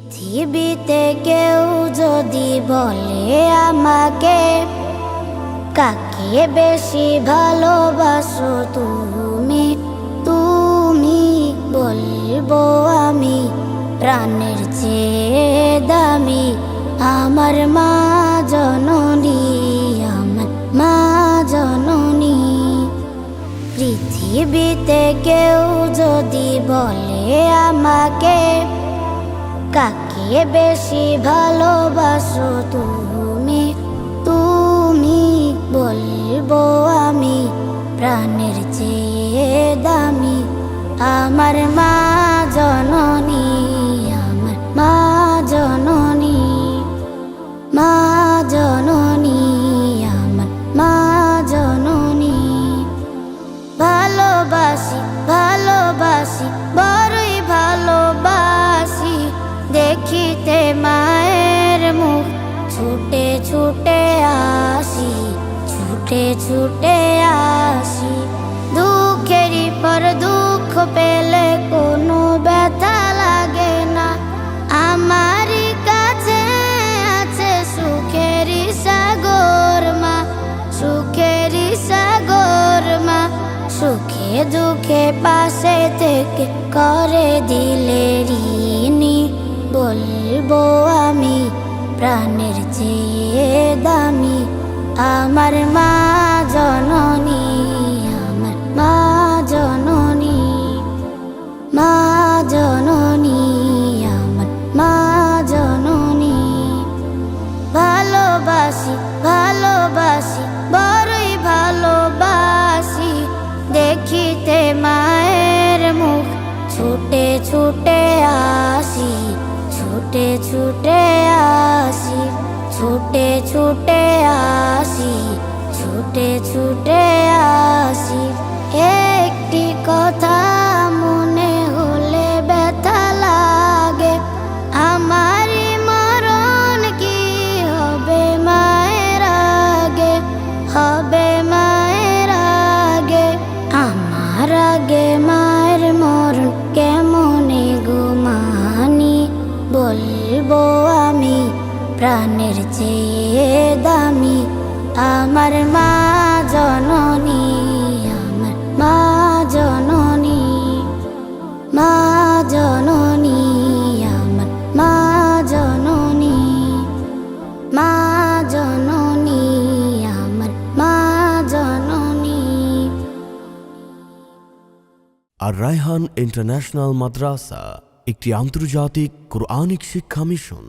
পৃথিবীতে কেউ যদি বলে আমাকে, কাকে বেশি ভালোবাসো তুমি, তুমি বলবো আমি প্রাণের চেয়ে দামি আমার মা জননী, আমার মা জননী। পৃথিবীতে কেউ যদি বলে আমাকে, কাকে বেশি ভালোবাসো তুমি, তুমি বলবো আমি প্রাণের চেয়ে দামি আমার মা জননী, আমার মা জননী, মা জননী, আমার মা জননী। ভালোবাসি ভালোবাসি বড়ই ভালোবাসি, দেখিতে মায়ের মুখ ছুটে ছুটে আসি, ছুটে ছুটে আসি। দুঃখেরই পর দুঃখ পেলে কোনো ব্যথা লাগে না, আমারই কাছে আছে সুখেরই সাগর মা, সুখেরই সাগর মা। সুখে দুঃখে পাশে থেকে করে দিলে ঋণী, বলবো আমি প্রাণের চেয়ে দামি আমার মা জননী, আমার মা জননী, মা জননী, আমার মা জননী। ভালোবাসি ভালোবাসি বড়ই ভালোবাসি, দেখিতে মায়ের মুখ ছুটে ছুটে আসি, ছুটে ছুটে আসি, ছুটে ছুটে আসি, ছুটে ছুটে আসি। একটি কথা মনে হলে ব্যথা লাগে, আমারই মরণ কি হবে মায়ের আগে, হবে মায়ের আগে। আমার আগে মায়ের মরণ কেমনে ঘুমানি, বলবো আমি প্রাণের চেয়ে দামি আমার মা জননী, আমার মা জননী, মা জননী, আমার মা জননী, মা জননী, আমার মা জননী। আর রায়হান ইন্টারন্যাশনাল মাদ্রাসা একটি আন্তর্জাতিক কোরআনিক শিক্ষা মিশন।